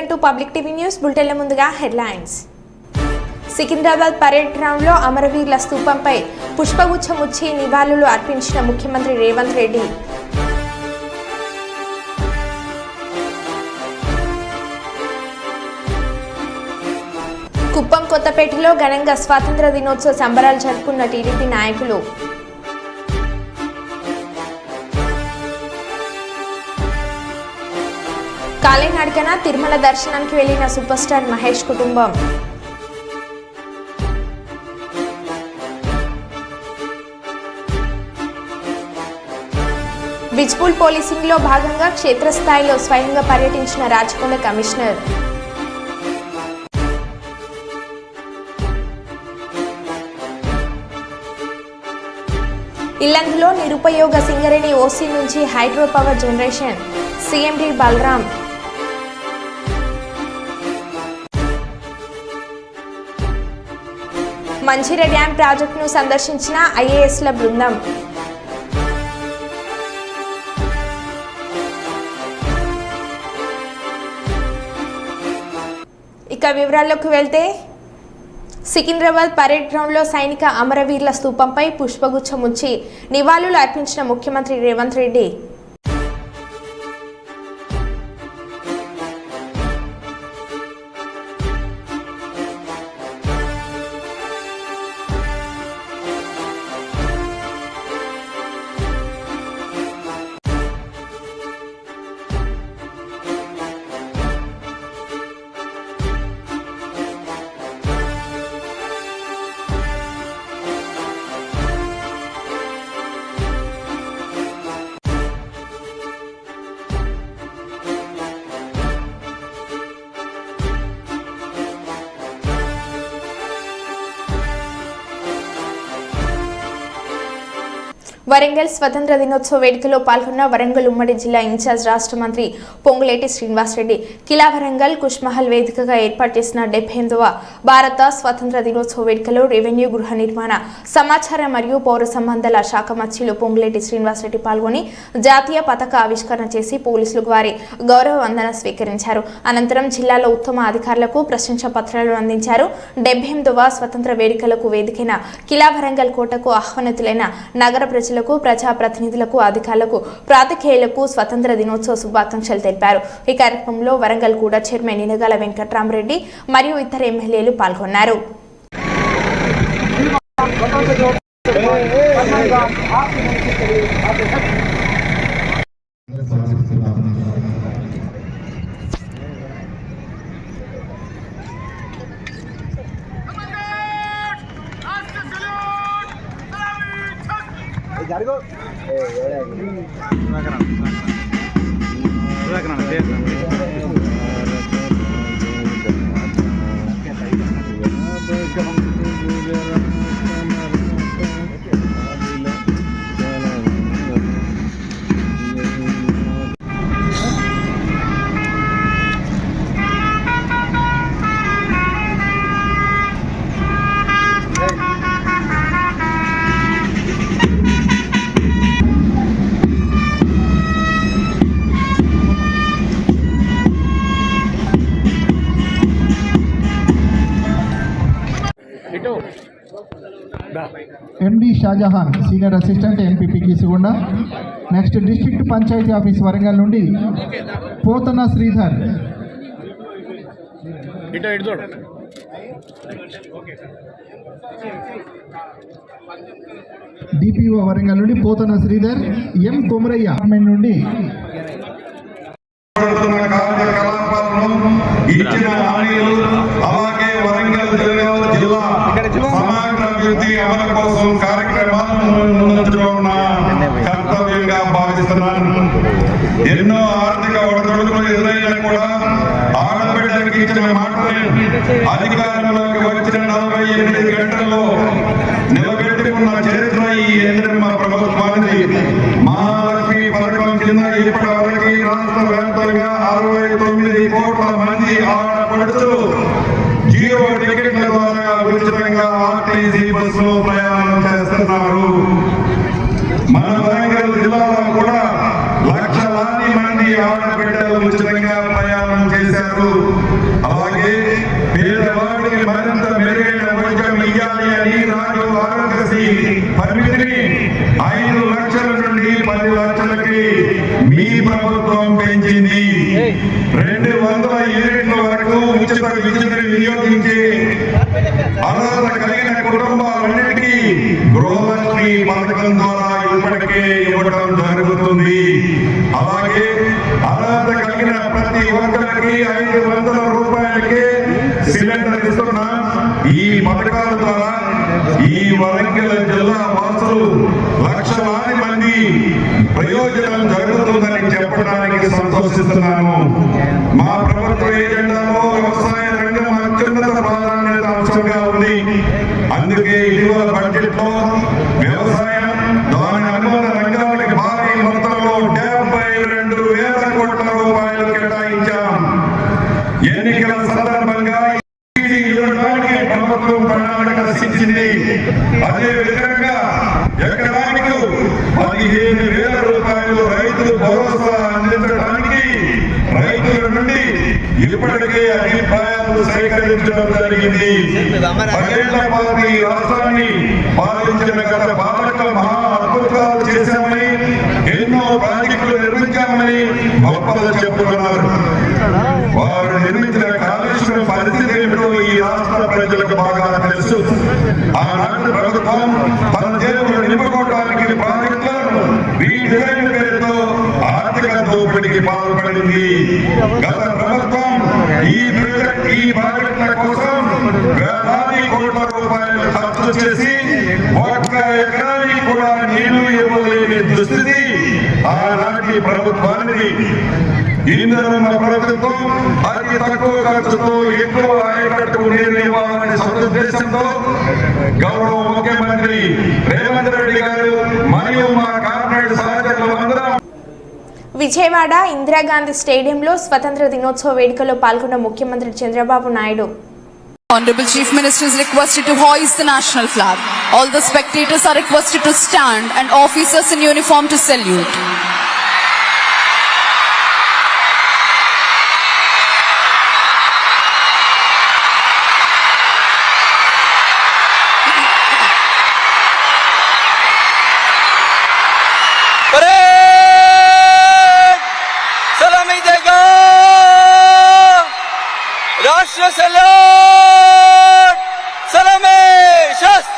Welcome to public TV news బులెటిన్ల ముందుగా headlines. Secunderabad parade ground లో అమరవీరుల స్తూపంపై పుష్పగుచ్చం ఉంచి నివాళులు అర్పించిన ముఖ్యమంత్రి రేవంత్ రెడ్డి. కుప్పం కొత్తపేటలో ఘనంగా స్వాతంత్ర దినోత్సవ సంబరాలు జరుపుకున్న టీడీపీ నాయకులు. కాలినడకన తిరుమల దర్శనానికి వెళ్లిన సూపర్ స్టార్ మహేష్ కుటుంబం. బిజ్పూల్ పోలీసింగ్ లో భాగంగా క్షేత్రస్థాయిలో స్వయంగా పర్యటించిన రాచకొండ కమిషనర్. ఇల్లందులో నిరుపయోగ సింగరేణి ఓసీ నుంచి hydro power generation CMD Balaram. Mancherial dam ప్రాజెక్టును సందర్శించిన ఐఏఎస్ల బృందం. ఇక వివరాల్లోకి వెళ్తే సికింద్రాబాద్ పరేడ్ గ్రౌండ్ లో సైనిక అమరవీరుల స్తూపంపై పుష్పగుచ్చం ఉంచి నివాళులు అర్పించిన ముఖ్యమంత్రి రేవంత్ రెడ్డి. వరంగల్ స్వతంత్ర దినోత్సవ వేడుకలో పాల్గొన్న వరంగల్ ఉమ్మడి జిల్లా ఇన్ఛార్జ్ రాష్ట్ర మంత్రి పొంగులేటి శ్రీనివాసరెడ్డి కిలా వరంగల్ కుష్మహల్ వేదికగా ఏర్పాటు చేసిన 78వ భారత స్వతంత్ర దినోత్సవ వేడుకలో రెవెన్యూ గృహ నిర్మాణ సమాచార మరియు పౌర సంబంధాల శాఖ మంత్రులు పొంగులేటి శ్రీనివాసరెడ్డి పాల్గొని జాతీయ పతాక ఆవిష్కరణ చేసి పోలీసులకు వారి గౌరవ వందన స్వీకరించారు. అనంతరం జిల్లాలో ఉత్తమ అధికారులకు ప్రశంసా పత్రాలు అందించారు. 78వ స్వతంత్ర వేడుకలకు వేదికైన కిలా వరంగల్ కోటకు ఆహ్వానితులైన నగర ప్రజలకు ప్రజాప్రతినిధులకు అధికారులకు పాత్రికేయులకు స్వతంత్ర దినోత్సవ శుభాకాంక్షలు తెలిపారు. ఈ కార్యక్రమంలో వరంగల్ కూడా చైర్మన్ నినగాల వెంకట్రామరెడ్డి మరియు ఇతర ఎమ్మెల్యేలు పాల్గొన్నారు. MD Shahjahan senior assistant MPP Keesugonda. Next district panchayat office Warangal నుండి పోతన శ్రీధర్. డిపిఓ వరంగల్ నుండి పోతన శ్రీధర్. ఎం కొమరయ్య నుండి అమలు కోసం కార్యక్రమాలను కర్తవ్యంగా భావిస్తున్నాను. ఎన్నో ఆర్థిక ఒడిదుడుకులు ఎదురైనా కూడా ఆడబిడ్డలకు ఇచ్చిన మాటని అధికారంలోకి వచ్చిన 48 గంటల్లో నిలబెట్టుకున్న చరిత్ర ఈ ఎన్నికల ప్రభుత్వానికి. మహాలక్ష్మి పథకం కింద ఇప్పటి వరకు రాష్ట్ర వ్యాప్తంగా 69 కోట్ల మంది ఆడపడుచులు జీరో టికెట్ల ద్వారా ఉచితంగా ఆర్టీసీ బస్సులో ప్రయాణం చేస్తున్నారు. మన వరంగల్ జిల్లాలో కూడా లక్షలాది మంది ఆడబిడ్డలు ఉచితంగా ప్రయాణం చేశారు. పెంచింది. 200 యూనిట్ల వరకు ఉచిత విద్యుత్తును వినియోగించి అర్హత కలిగిన కుటుంబాలన్నిటికీ గృహలక్ష్మి పథకం ద్వారా ఇప్పటికే ఇవ్వడం జరుగుతుంది. అలాగే అర్హత కలిగిన ప్రతి ఒక్కరికి 500 రూపాయలకే సిలిండర్ ఇస్తున్న ఈ పథకాల ద్వారా ఈ వరంగల్ జిల్లా వాసులు లక్షలాది మంది ప్రయోజనం జరుగుతుందని చెప్పడానికి సంతోషిస్తున్నాను. మా ప్రభుత్వ ఏజెండాలో వ్యవసాయ రంగం అత్యున్నత ప్రాధాన్యత అంశంగా ఉంది. అందుకే ఇటీవల బడ్జెట్ లో వ్యవసాయం దాని అనుబంధ రంగాలకు భారీ మొత్తంలో 72,000 కోట్ల రూపాయలు కేటాయించాం. ఎన్నికల సందర్భంగా ఇవ్వడానికి ప్రభుత్వం ప్రణాళిక రచించింది. అదే విధంగా ఎకరానికి 15,000 రూపాయలు రైతు భరోసా అందించడానికి రైతుల నుండి ఇప్పటికే అభిప్రాయాలు సేకరించడం జరిగింది. 10 ఏళ్ల పాటు ఈ రాష్ట్రాన్ని పాలించిన గత పాలకులు మహా అద్భుతాలు చేశామని, ఎన్నో ప్రాజెక్టులు నిర్మించామని గొప్పలు చెప్పుకున్నారు. వారు నిర్మించిన కాళేశ్వరం పరిస్థితి ఏమిటో ఈ రాష్ట్ర ప్రజలకు బాగా తెలుసు. ఆనాటి ప్రభుత్వం తన జేబులు నింపుకోవడానికి ప్రాజెక్టులను రీడిజైన్ పేరుతో ఆర్థిక దోపిడీకి పాల్పడింది. గత ప్రభుత్వం ఈ ప్రాజెక్టుల కోసం వేలాది కోట్ల రూపాయలు ఖర్చు చేసి ఒక్క ఎకరానికి కూడా నీళ్లు ఇవ్వలేని దుస్థితి ఆనాటి ప్రభుత్వానికి. ఇందులో ప్రభుత్వం అతి తక్కువ ఖర్చుతో ఎక్కువ ఆయకట్టు నీరు ఇవ్వాలనే సదుద్దేశంతో గౌరవ ముఖ్యమంత్రి రేవంత్ రెడ్డి గారు మరియు మా కార్పొరేట్ సహచరులు అందరం విజయవాడ ఇందిరాగాంధీ స్టేడియంలో స్వతంత్ర దినోత్సవ వేడుకలో పాల్గొన్న ముఖ్యమంత్రి Chandrababu Naidu. Honorable Chief Minister is requested to hoist the national flag. All the spectators are requested to stand and officers in uniform to salute. राष्ट्र सलाम सलामे शस्त्र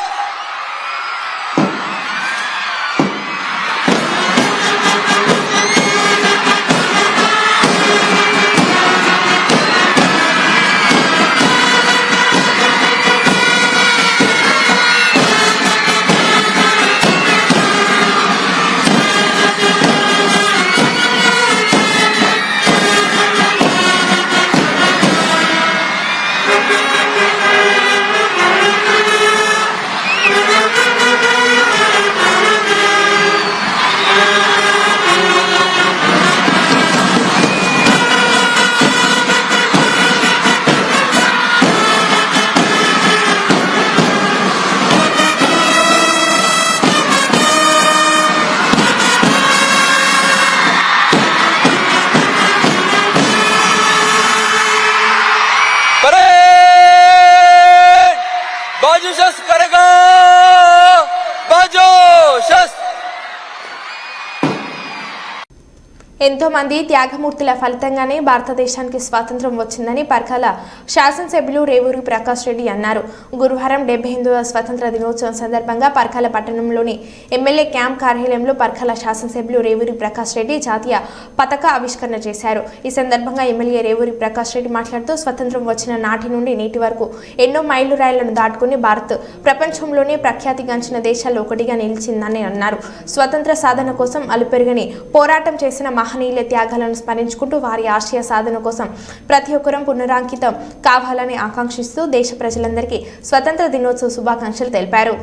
बाजू शस्त्र करेगा बाजू शस्त्र ఎంతో మంది త్యాగమూర్తుల ఫలితంగానే భారతదేశానికి స్వాతంత్ర్యం వచ్చిందని పర్కాల శాసనసభ్యులు రేవూరి ప్రకాష్ రెడ్డి అన్నారు. గురువారం 78వ స్వాతంత్ర దినోత్సవం సందర్భంగా పర్కాల పట్టణంలోని ఎమ్మెల్యే క్యాంప్ కార్యాలయంలో పర్కాల శాసనసభ్యులు రేవూరి ప్రకాష్ రెడ్డి జాతీయ పతాక ఆవిష్కరణ చేశారు. ఈ సందర్భంగా ఎమ్మెల్యే రేవూరి ప్రకాష్ రెడ్డి మాట్లాడుతూ స్వతంత్రం వచ్చిన నాటి నుండి నేటి వరకు ఎన్నో మైలురాళ్లను దాటుకుని భారత్ ప్రపంచంలోనే ప్రఖ్యాతిగాంచిన దేశాల్లో ఒకటిగా నిలిచిందని అన్నారు. స్వతంత్ర సాధన కోసం అలుపెరుగని పోరాటం చేసిన మహనీయుల త్యాగాలను స్మరించుకుంటూ వారి ఆశయ సాధన కోసం ప్రతి ఒక్కరం పునరాంకితం కావాలని ఆకాంక్షిస్తూ దేశ ప్రజలందరికీ స్వతంత్ర దినోత్సవ శుభాకాంక్షలు తెలిపారు.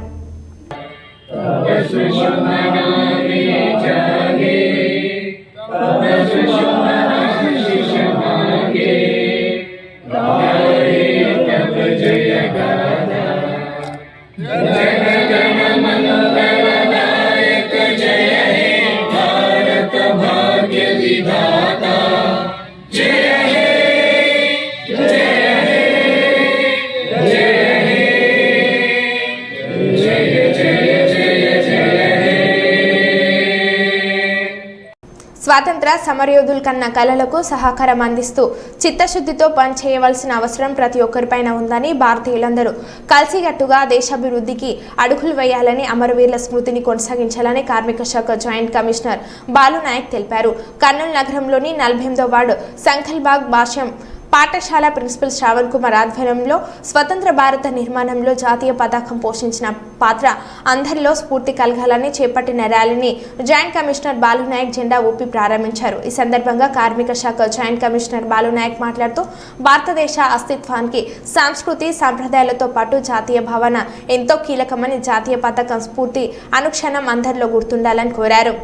స్వాతంత్ర సమరయోధుల కన్న కళలకు సహకారం అందిస్తూ చిత్తశుద్ధితో పనిచేయవలసిన అవసరం ప్రతి ఒక్కరిపైన ఉందని భారతీయులందరూ కలిసికట్టుగా దేశాభివృద్ధికి అడుగులు వేయాలని అమరవీరుల స్మృతిని కొనసాగించాలని కార్మిక శాఖ జాయింట్ కమిషనర్ బాలు నాయక్ తెలిపారు. కర్నూలు నగరంలోని 48వ వార్డు సంఖల్బాగ్ భాష్యం పాఠశాల ప్రిన్సిపల్ శ్రావణ్ కుమార్ ఆధ్వర్యంలో స్వతంత్ర భారత నిర్మాణంలో జాతీయ పతాకం పోషించిన పాత్ర అందరిలో స్ఫూర్తి కలగాలని చేపట్టిన ర్యాలీని జాయింట్ కమిషనర్ బాలు నాయక్ జెండా ఊపి ప్రారంభించారు. ఈ సందర్భంగా కార్మిక శాఖ జాయింట్ కమిషనర్ బాలు నాయక్ మాట్లాడుతూ భారతదేశ అస్తిత్వానికి సంస్కృతి సంప్రదాయాలతో పాటు జాతీయ భావన ఎంతో కీలకమని జాతీయ పతాకం స్ఫూర్తి అనుక్షణం అందరిలో గుర్తుండాలని కోరారు.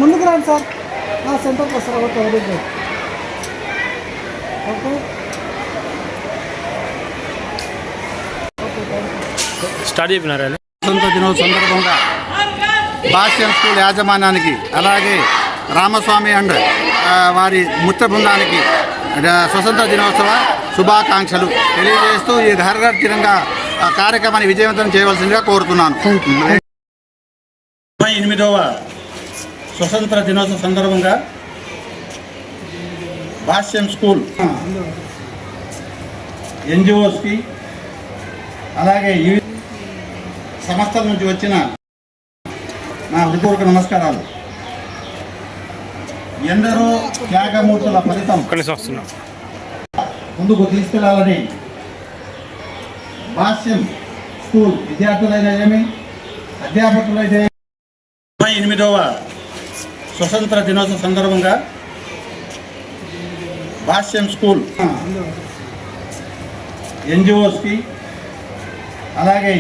ముందుకు రండి సార్. సెంటర్కి వస్తారు. ఓకే స్టార్ట్ చెప్పినారా? స్వతంత్ర దినోత్సవం సందర్భంగా భాష్యం స్కూల్ యాజమాన్యానికి అలాగే రామస్వామి అండ్ వారి ముఖ్య బృందానికి స్వతంత్ర దినోత్సవ శుభాకాంక్షలు తెలియజేస్తూ ఈ ఘర్ ఘర్ తిరంగా కార్యక్రమాన్ని విజయవంతం చేయవలసిందిగా కోరుతున్నాను. 28వ స్వతంత్ర దినోత్సవం సందర్భంగా భాష్యం స్కూల్ ఎన్జిఓస్కి అలాగే సంస్థల నుంచి వచ్చిన నా హృదయపూర్వక నమస్కారాలు. ఎందరో త్యాగమూర్తుల ఫలితం ముందుకు తీసుకెళ్లాలని భాష్యం స్కూల్ విద్యార్థులైన ఏమి అధ్యాపకులైతే 28వ స్వతంత్ర దినోత్సవం సందర్భంగా భాష్యం స్కూల్ ఎన్జిఓస్కి అలాగే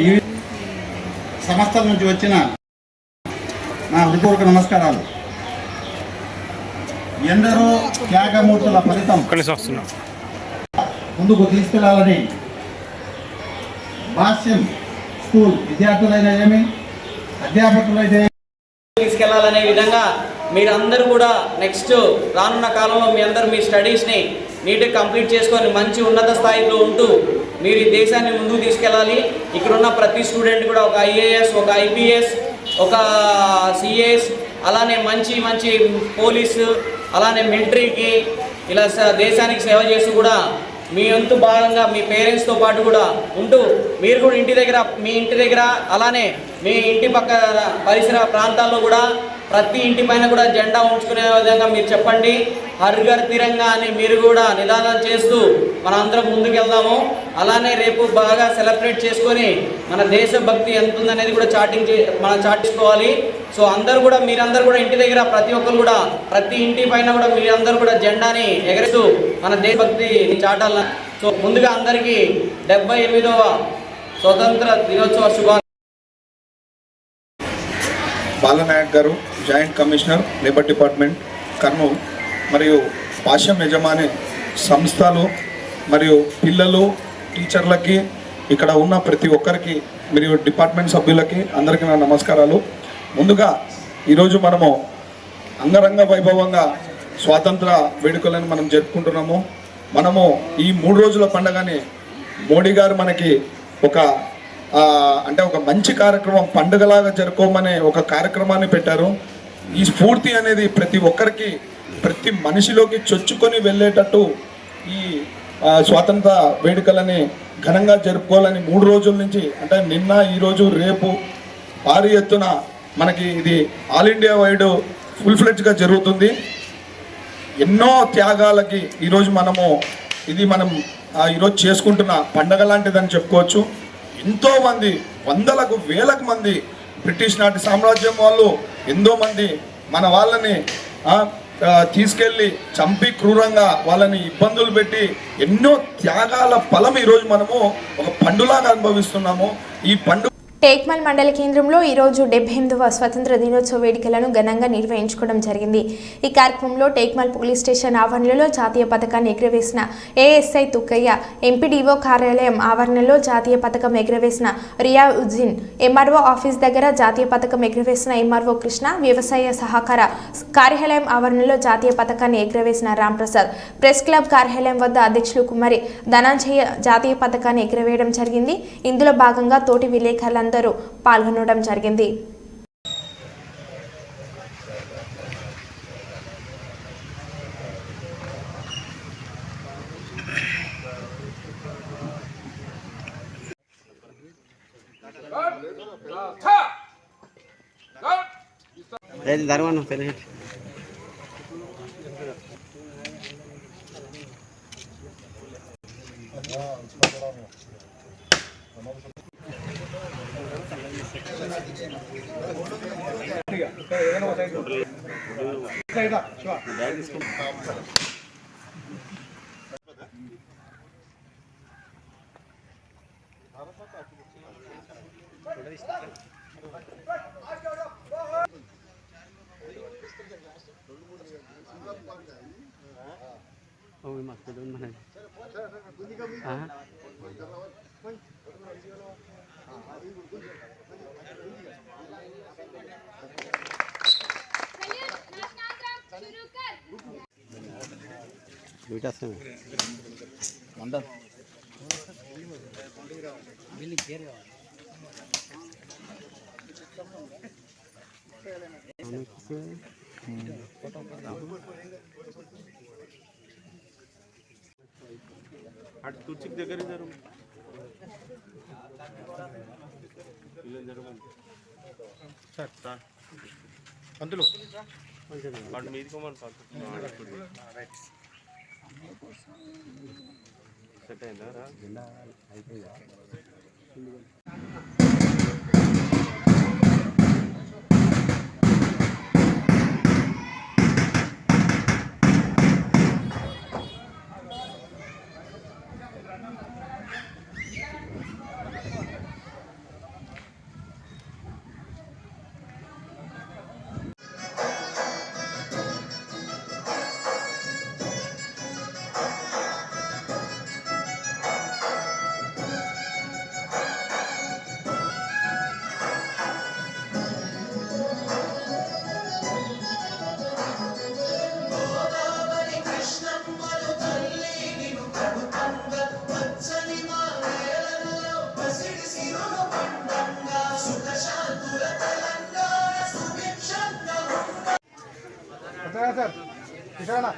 సంస్థల నుంచి వచ్చిన నా హృదయపూర్వక నమస్కారాలు. ఎందరో త్యాగమూర్తుల ఫలితం ముందుకు తీసుకెళ్లాలని భాష్యం స్కూల్ విద్యార్థులైన ఏమి అధ్యాపకులైతే తీసుకెళ్లాలనే విధంగా మీరందరూ కూడా నెక్స్ట్ రానున్న కాలంలో మీ స్టడీస్ని నీట్గా కంప్లీట్ చేసుకొని మంచి ఉన్నత స్థాయిలో ఉంటూ మీరు ఈ దేశాన్ని ముందుకు తీసుకెళ్ళాలి. ఇక్కడ ఉన్న ప్రతి స్టూడెంట్ కూడా ఒక ఐఏఎస్, ఒక ఐపీఎస్, ఒక సిఏఎస్, అలానే మంచి మంచి పోలీసు, అలానే మిలిటరీకి ఇలా దేశానికి సేవ చేస్తూ కూడా మీ వంతు భాగంగా మీ పేరెంట్స్తో పాటు కూడా ఉంటూ మీరు కూడా మీ ఇంటి దగ్గర అలానే మీ ఇంటి పక్క పరిసర ప్రాంతాల్లో కూడా ప్రతి ఇంటి పైన కూడా జెండా ఉంచుకునే విధంగా మీరు చెప్పండి. హర్ ఘర్ తిరంగా అని మీరు కూడా నిదానం చేస్తూ మన అందరం ముందుకు వెళ్దాము. అలానే రేపు బాగా సెలబ్రేట్ చేసుకొని మన దేశభక్తి ఎంత ఉందనేది కూడా మనం చాటించుకోవాలి. సో మీరందరూ కూడా ఇంటి దగ్గర ప్రతి ఒక్కరు కూడా ప్రతి ఇంటి పైన కూడా మీరందరూ కూడా జెండాని ఎగరేస్తూ మన దేశభక్తిని చాటాల. సో ముందుగా అందరికీ 78వ స్వతంత్ర దినోత్సవ శుభాకాంక్షలు. బాలనాయక్ గారు, joint commissioner labour department Kurnool, మరియు భాష్యం యజమాని సంస్థలు మరియు పిల్లలు, టీచర్లకి, ఇక్కడ ఉన్న ప్రతి ఒక్కరికి మరియు డిపార్ట్మెంట్ సభ్యులకి అందరికీ నా నమస్కారాలు. ముందుగా ఈరోజు మనము అంగరంగ వైభవంగా స్వాతంత్ర వేడుకలను మనం జరుపుకుంటున్నాము. మనము ఈ 3 రోజుల పండుగని మోడీ గారు మనకి ఒక మంచి కార్యక్రమం పండుగలాగా జరుపుకోమనే ఒక కార్యక్రమాన్ని పెట్టారు. ఈ స్ఫూర్తి అనేది ప్రతి ఒక్కరికి ప్రతి మనిషిలోకి చొచ్చుకొని వెళ్ళేటట్టు ఈ స్వాతంత్ర వేడుకలని ఘనంగా జరుపుకోవాలని 3 రోజుల నుంచి అంటే నిన్న, ఈరోజు, రేపు భారీ ఎత్తున మనకి ఇది ఆల్ ఇండియా వైడ్ ఫుల్ ఫ్లెడ్జ్గా జరుగుతుంది. ఎన్నో త్యాగాలకి ఈరోజు మనం ఈరోజు చేసుకుంటున్న పండగ లాంటిదని చెప్పుకోవచ్చు. ఎంతోమంది వందలకు వేలకు మంది బ్రిటిష్ నాటి సామ్రాజ్యం వాళ్ళు ఎంతో మంది మన వాళ్ళని తీసుకెళ్ళి చంపి క్రూరంగా వాళ్ళని ఇబ్బందులు పెట్టి ఎన్నో త్యాగాల ఫలం ఈరోజు మనము ఒక పండులాగా అనుభవిస్తున్నాము. ఈ పండు టేక్మల్ మండల కేంద్రంలో ఈరోజు 78వ స్వతంత్ర దినోత్సవ వేడుకలను ఘనంగా నిర్వహించుకోవడం జరిగింది. ఈ కార్యక్రమంలో టేక్మల్ పోలీస్ స్టేషన్ ఆవరణలో జాతీయ పతాకాన్ని ఎగురవేసిన ఏఎస్ఐ తుక్కయ్య, ఎంపీడీఓ కార్యాలయం ఆవరణలో జాతీయ పతాకం ఎగురవేసిన రియాఉద్దీన్, ఎంఆర్ఓ ఆఫీస్ దగ్గర జాతీయ పతాకం ఎగురవేసిన ఎంఆర్ఓ కృష్ణ, వ్యవసాయ సహకార కార్యాలయం ఆవరణలో జాతీయ పతాకాన్ని ఎగురవేసిన రాంప్రసాద్, ప్రెస్ క్లబ్ కార్యాలయం వద్ద అధ్యక్షులు కుమారి ధనంజయ జాతీయ పతాకాన్ని ఎగురవేయడం జరిగింది. ఇందులో భాగంగా తోటి విలేకరులందరూ పాల్గొనడం జరిగింది. అటు తుర్చికి దగ్గర జరుగు సార్ పంతులు వాడు మీది కొమ్మని సెట్ అయిందా రా అయిపోయిందా? సార్ కిషానా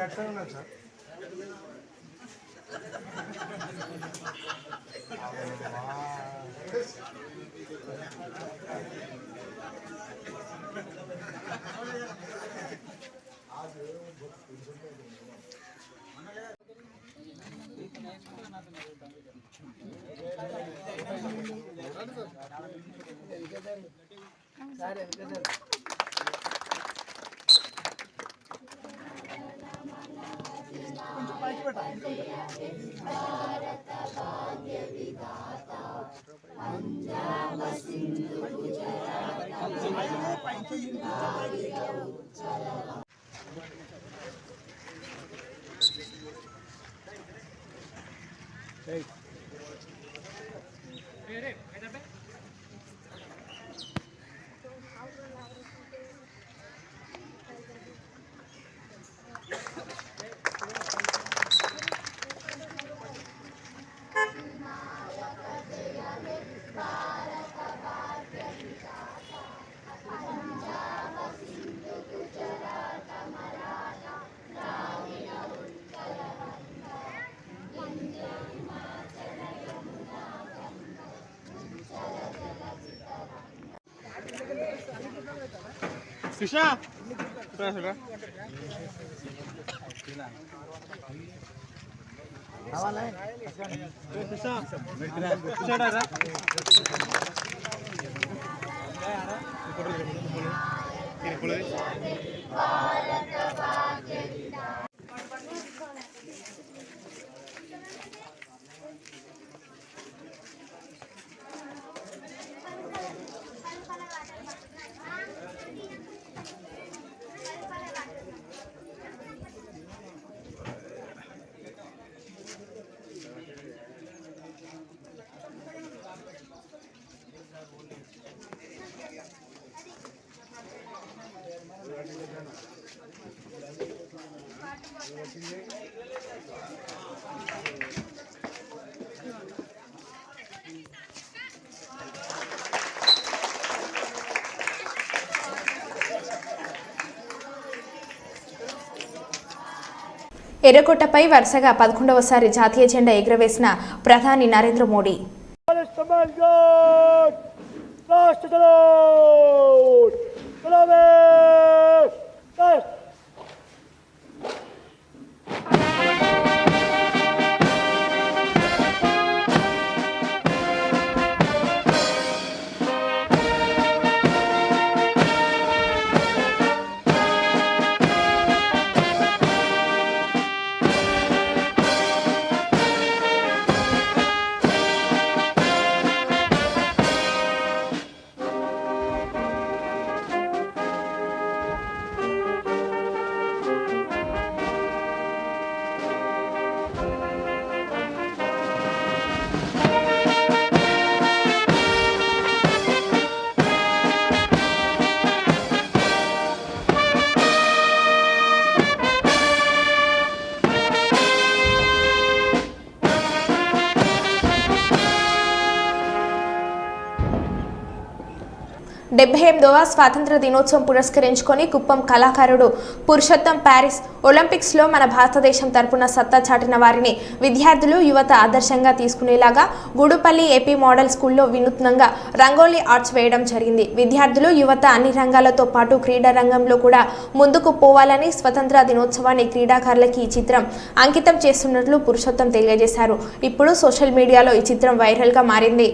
ఎక్కడ ఉన్నారు సార్? కృష్ణ కృష్ణ ఎర్రకోటపై వరుసగా 11వసారి జాతీయ జెండా ఎగురవేసిన ప్రధాని నరేంద్ర మోడీ. డెబ్బై 78వ స్వాతంత్ర దినోత్సవం పురస్కరించుకొని కుప్పం కళాకారుడు పురుషోత్తం ప్యారిస్ ఒలింపిక్స్లో మన భారతదేశం తరపున సత్తా చాటిన వారిని విద్యార్థులు యువత ఆదర్శంగా తీసుకునేలాగా గూడుపల్లి ఏపీ మోడల్ స్కూల్లో వినూత్నంగా రంగోలీ ఆర్ట్స్ వేయడం జరిగింది. విద్యార్థులు యువత అన్ని రంగాలతో పాటు క్రీడా రంగంలో కూడా ముందుకు పోవాలని స్వతంత్ర దినోత్సవాన్ని క్రీడాకారులకి ఈ చిత్రం అంకితం చేస్తున్నట్లు పురుషోత్తం తెలియజేశారు. ఇప్పుడు సోషల్ మీడియాలో ఈ చిత్రం వైరల్గా మారింది.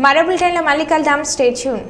మరో బులెటిన్లో మళ్ళీ కలుద్దాం. Stay tune.